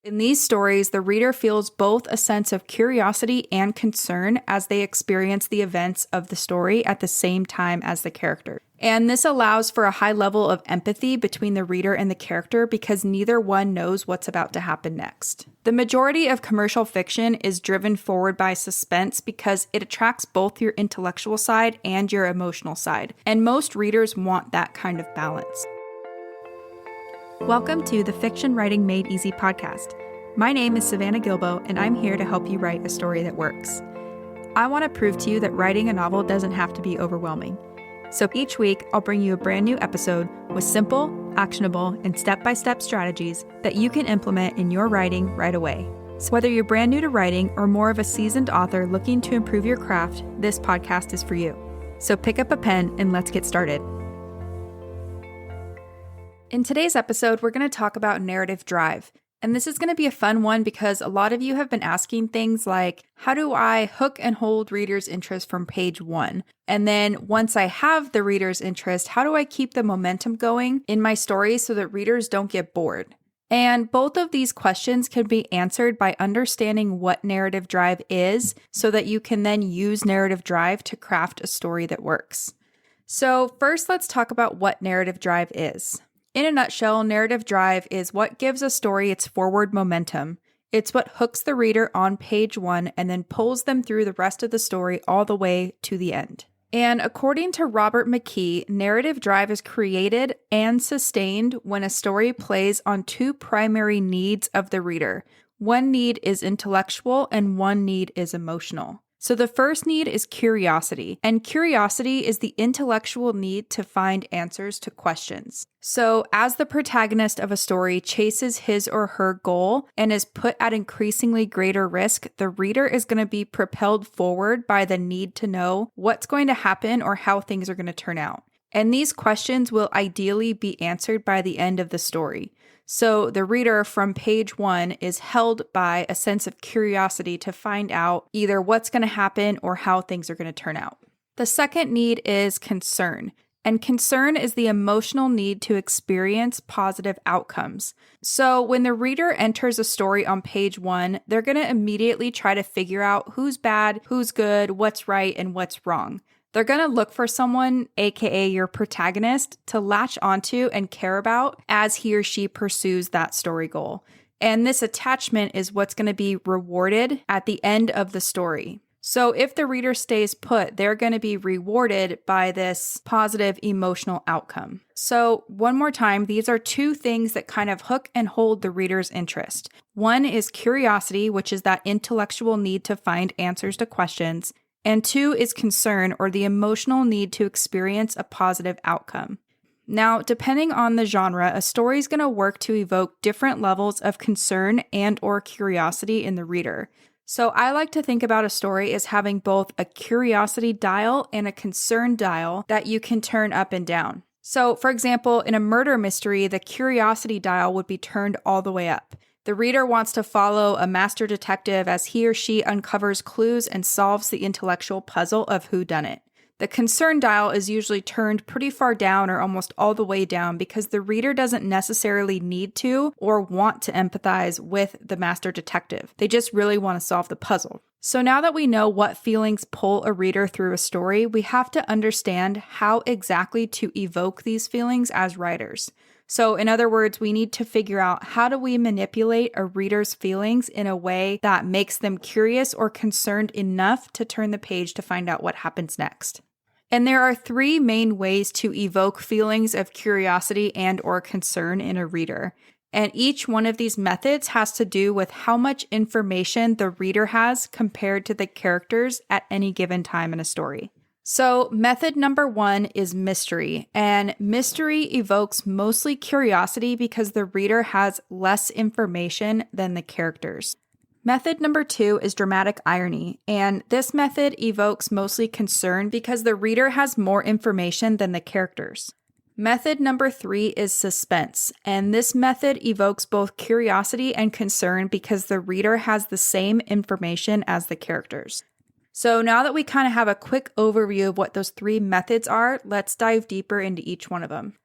In these stories, the reader feels both a sense of curiosity and concern as they experience the events of the story at the same time as the character. And this allows for a high level of empathy between the reader and the character because neither one knows what's about to happen next. The majority of commercial fiction is driven forward by suspense because it attracts both your intellectual side and your emotional side, and most readers want that kind of balance. Welcome to the Fiction Writing Made Easy podcast. My name is Savannah Gilbo, and I'm here to help you write a story that works. I want to prove to you that writing a novel doesn't have to be overwhelming. So each week, I'll bring you a brand new episode with simple, actionable, and step-by-step strategies that you can implement in your writing right away. So whether you're brand new to writing or more of a seasoned author looking to improve your craft, this podcast is for you. So pick up a pen and let's get started. In today's episode, we're going to talk about narrative drive. And this is going to be a fun one because a lot of you have been asking things like, how do I hook and hold readers' interest from page 1? And then once I have the reader's interest, how do I keep the momentum going in my story so that readers don't get bored? And both of these questions can be answered by understanding what narrative drive is so that you can then use narrative drive to craft a story that works. So first, let's talk about what narrative drive is. In a nutshell, narrative drive is what gives a story its forward momentum. It's what hooks the reader on page 1 and then pulls them through the rest of the story all the way to the end. And according to Robert McKee, narrative drive is created and sustained when a story plays on two primary needs of the reader. One need is intellectual and one need is emotional. So the first need is curiosity, and curiosity is the intellectual need to find answers to questions. So as the protagonist of a story chases his or her goal and is put at increasingly greater risk, the reader is going to be propelled forward by the need to know what's going to happen or how things are going to turn out. And these questions will ideally be answered by the end of the story. So the reader from page 1 is held by a sense of curiosity to find out either what's going to happen or how things are going to turn out. The second need is concern. And concern is the emotional need to experience positive outcomes. So when the reader enters a story on page 1, they're going to immediately try to figure out who's bad, who's good, what's right, and what's wrong. They're going to look for someone, aka your protagonist, to latch onto and care about as he or she pursues that story goal. And this attachment is what's going to be rewarded at the end of the story. So if the reader stays put, they're going to be rewarded by this positive emotional outcome. So one more time, these are two things that kind of hook and hold the reader's interest. One is curiosity, which is that intellectual need to find answers to questions. And 2 is concern, or the emotional need to experience a positive outcome. Now, depending on the genre, a story is going to work to evoke different levels of concern and or curiosity in the reader. So I like to think about a story as having both a curiosity dial and a concern dial that you can turn up and down. So, for example, in a murder mystery, the curiosity dial would be turned all the way up. The reader wants to follow a master detective as he or she uncovers clues and solves the intellectual puzzle of whodunit. The concern dial is usually turned pretty far down or almost all the way down because the reader doesn't necessarily need to or want to empathize with the master detective. They just really want to solve the puzzle. So now that we know what feelings pull a reader through a story, we have to understand how exactly to evoke these feelings as writers. So in other words, we need to figure out how do we manipulate a reader's feelings in a way that makes them curious or concerned enough to turn the page to find out what happens next. And there are 3 main ways to evoke feelings of curiosity and or concern in a reader. And each one of these methods has to do with how much information the reader has compared to the characters at any given time in a story. So method number 1 is mystery, and mystery evokes mostly curiosity because the reader has less information than the characters. Method number 2 is dramatic irony, and this method evokes mostly concern because the reader has more information than the characters. Method number 3 is suspense, and this method evokes both curiosity and concern because the reader has the same information as the characters. So now that we kind of have a quick overview of what those 3 methods are, let's dive deeper into each one of them.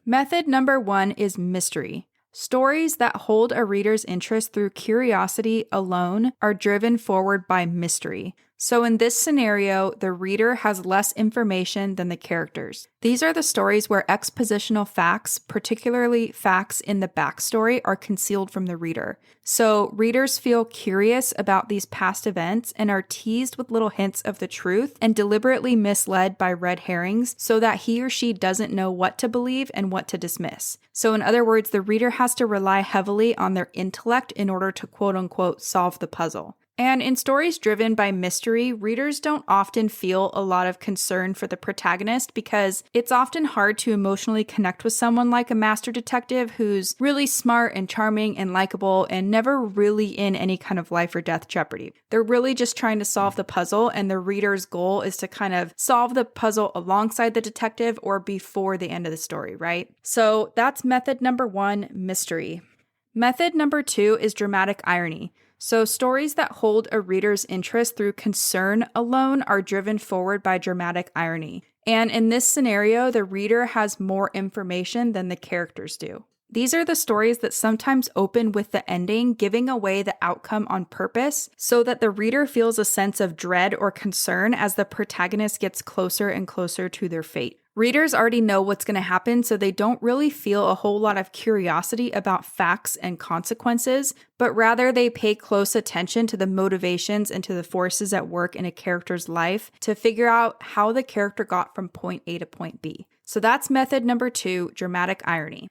Method number 1 is mystery. Stories that hold a reader's interest through curiosity alone are driven forward by mystery. So in this scenario, the reader has less information than the characters. These are the stories where expositional facts, particularly facts in the backstory, are concealed from the reader. So readers feel curious about these past events and are teased with little hints of the truth and deliberately misled by red herrings so that he or she doesn't know what to believe and what to dismiss. So in other words, the reader has to rely heavily on their intellect in order to quote-unquote solve the puzzle. And in stories driven by mystery, readers don't often feel a lot of concern for the protagonist because it's often hard to emotionally connect with someone like a master detective who's really smart and charming and likable and never really in any kind of life or death jeopardy. They're really just trying to solve the puzzle, and the reader's goal is to kind of solve the puzzle alongside the detective or before the end of the story, right? So that's method number 1, mystery. Method number 2 is dramatic irony. So stories that hold a reader's interest through concern alone are driven forward by dramatic irony. And in this scenario, the reader has more information than the characters do. These are the stories that sometimes open with the ending giving away the outcome on purpose so that the reader feels a sense of dread or concern as the protagonist gets closer and closer to their fate. Readers already know what's going to happen, so they don't really feel a whole lot of curiosity about facts and consequences, but rather they pay close attention to the motivations and to the forces at work in a character's life to figure out how the character got from point A to point B. So that's method number 2, dramatic irony.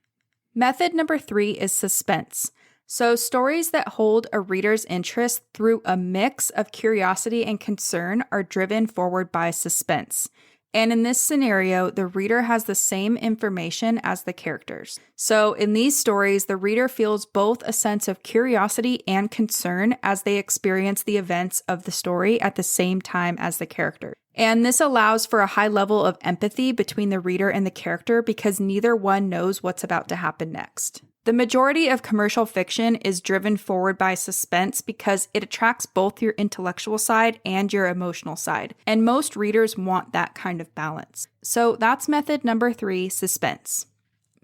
Method number 3 is suspense. So stories that hold a reader's interest through a mix of curiosity and concern are driven forward by suspense. And in this scenario, the reader has the same information as the characters. So in these stories, the reader feels both a sense of curiosity and concern as they experience the events of the story at the same time as the character. And this allows for a high level of empathy between the reader and the character because neither one knows what's about to happen next. The majority of commercial fiction is driven forward by suspense because it attracts both your intellectual side and your emotional side, and most readers want that kind of balance. So that's method number 3, suspense.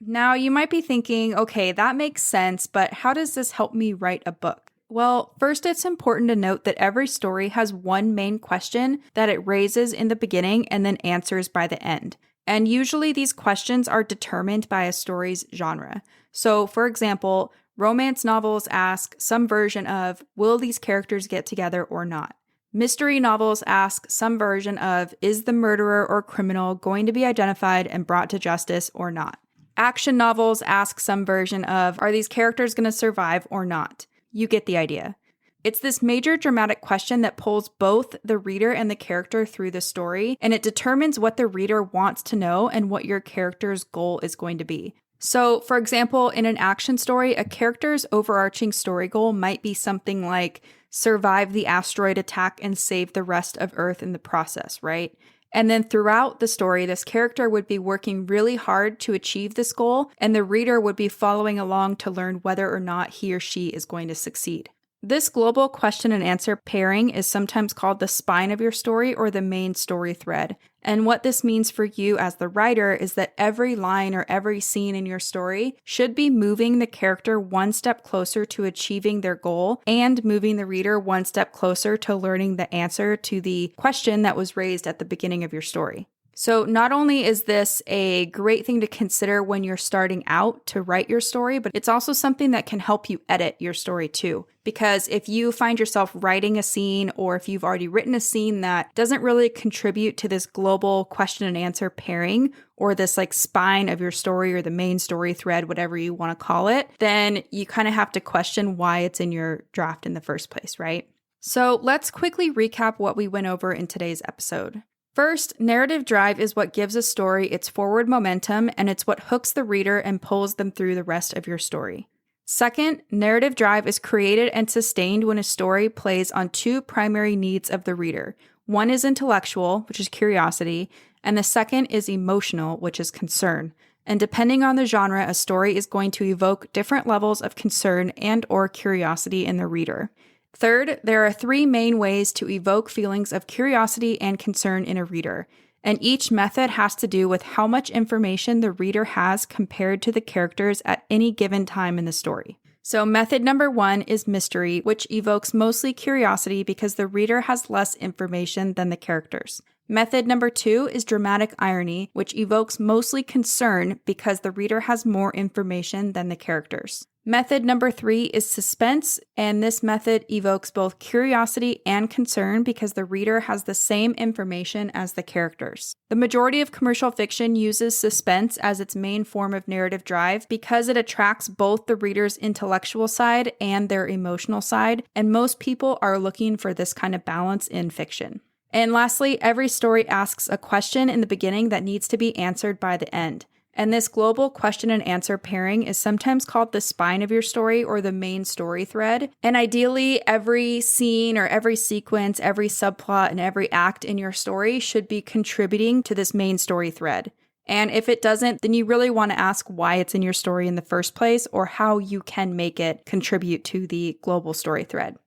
Now you might be thinking, okay, that makes sense, but how does this help me write a book? Well, first it's important to note that every story has one main question that it raises in the beginning and then answers by the end. And usually these questions are determined by a story's genre. So, for example, romance novels ask some version of, will these characters get together or not? Mystery novels ask some version of, is the murderer or criminal going to be identified and brought to justice or not? Action novels ask some version of, are these characters going to survive or not? You get the idea. It's this major dramatic question that pulls both the reader and the character through the story, and it determines what the reader wants to know and what your character's goal is going to be. So, for example, in an action story, a character's overarching story goal might be something like survive the asteroid attack and save the rest of Earth in the process, right? And then throughout the story, this character would be working really hard to achieve this goal, and the reader would be following along to learn whether or not he or she is going to succeed. This global question and answer pairing is sometimes called the spine of your story or the main story thread. And what this means for you as the writer is that every line or every scene in your story should be moving the character one step closer to achieving their goal and moving the reader one step closer to learning the answer to the question that was raised at the beginning of your story. So not only is this a great thing to consider when you're starting out to write your story, but it's also something that can help you edit your story too. Because if you find yourself writing a scene, or if you've already written a scene that doesn't really contribute to this global question and answer pairing, or this like spine of your story or the main story thread, whatever you want to call it, then you kind of have to question why it's in your draft in the first place, right? So let's quickly recap what we went over in today's episode. First, narrative drive is what gives a story its forward momentum, and it's what hooks the reader and pulls them through the rest of your story. Second, narrative drive is created and sustained when a story plays on two primary needs of the reader. One is intellectual, which is curiosity, and the second is emotional, which is concern. And depending on the genre, a story is going to evoke different levels of concern and/or curiosity in the reader. Third, there are three main ways to evoke feelings of curiosity and concern in a reader. And each method has to do with how much information the reader has compared to the characters at any given time in the story. So method number 1 is mystery, which evokes mostly curiosity because the reader has less information than the characters. Method number 2 is dramatic irony, which evokes mostly concern because the reader has more information than the characters. Method number 3 is suspense, and this method evokes both curiosity and concern because the reader has the same information as the characters. The majority of commercial fiction uses suspense as its main form of narrative drive because it attracts both the reader's intellectual side and their emotional side, and most people are looking for this kind of balance in fiction. And lastly, every story asks a question in the beginning that needs to be answered by the end. And this global question and answer pairing is sometimes called the spine of your story or the main story thread. And ideally, every scene or every sequence, every subplot, and every act in your story should be contributing to this main story thread. And if it doesn't, then you really want to ask why it's in your story in the first place or how you can make it contribute to the global story thread.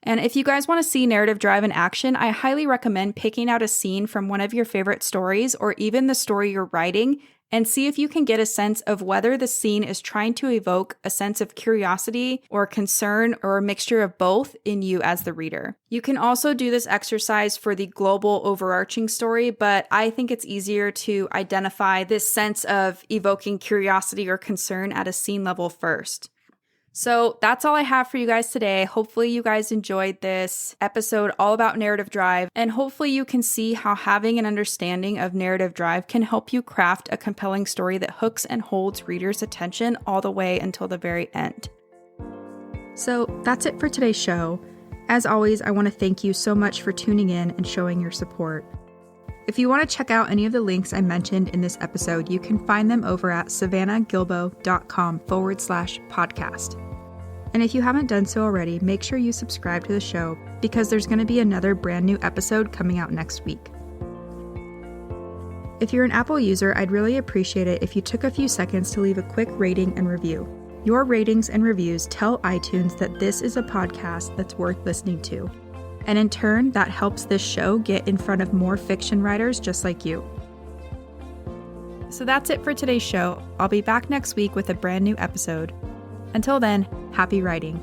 And if you guys want to see narrative drive in action, I highly recommend picking out a scene from one of your favorite stories or even the story you're writing and see if you can get a sense of whether the scene is trying to evoke a sense of curiosity or concern or a mixture of both in you as the reader. You can also do this exercise for the global overarching story, but I think it's easier to identify this sense of evoking curiosity or concern at a scene level first. So that's all I have for you guys today. Hopefully you guys enjoyed this episode all about narrative drive, and hopefully you can see how having an understanding of narrative drive can help you craft a compelling story that hooks and holds readers' attention all the way until the very end. So that's it for today's show. As always, I want to thank you so much for tuning in and showing your support. If you want to check out any of the links I mentioned in this episode, you can find them over at savannahgilbo.com/podcast. And if you haven't done so already, make sure you subscribe to the show because there's going to be another brand new episode coming out next week. If you're an Apple user, I'd really appreciate it if you took a few seconds to leave a quick rating and review. Your ratings and reviews tell iTunes that this is a podcast that's worth listening to. And in turn, that helps this show get in front of more fiction writers just like you. So that's it for today's show. I'll be back next week with a brand new episode. Until then, happy writing.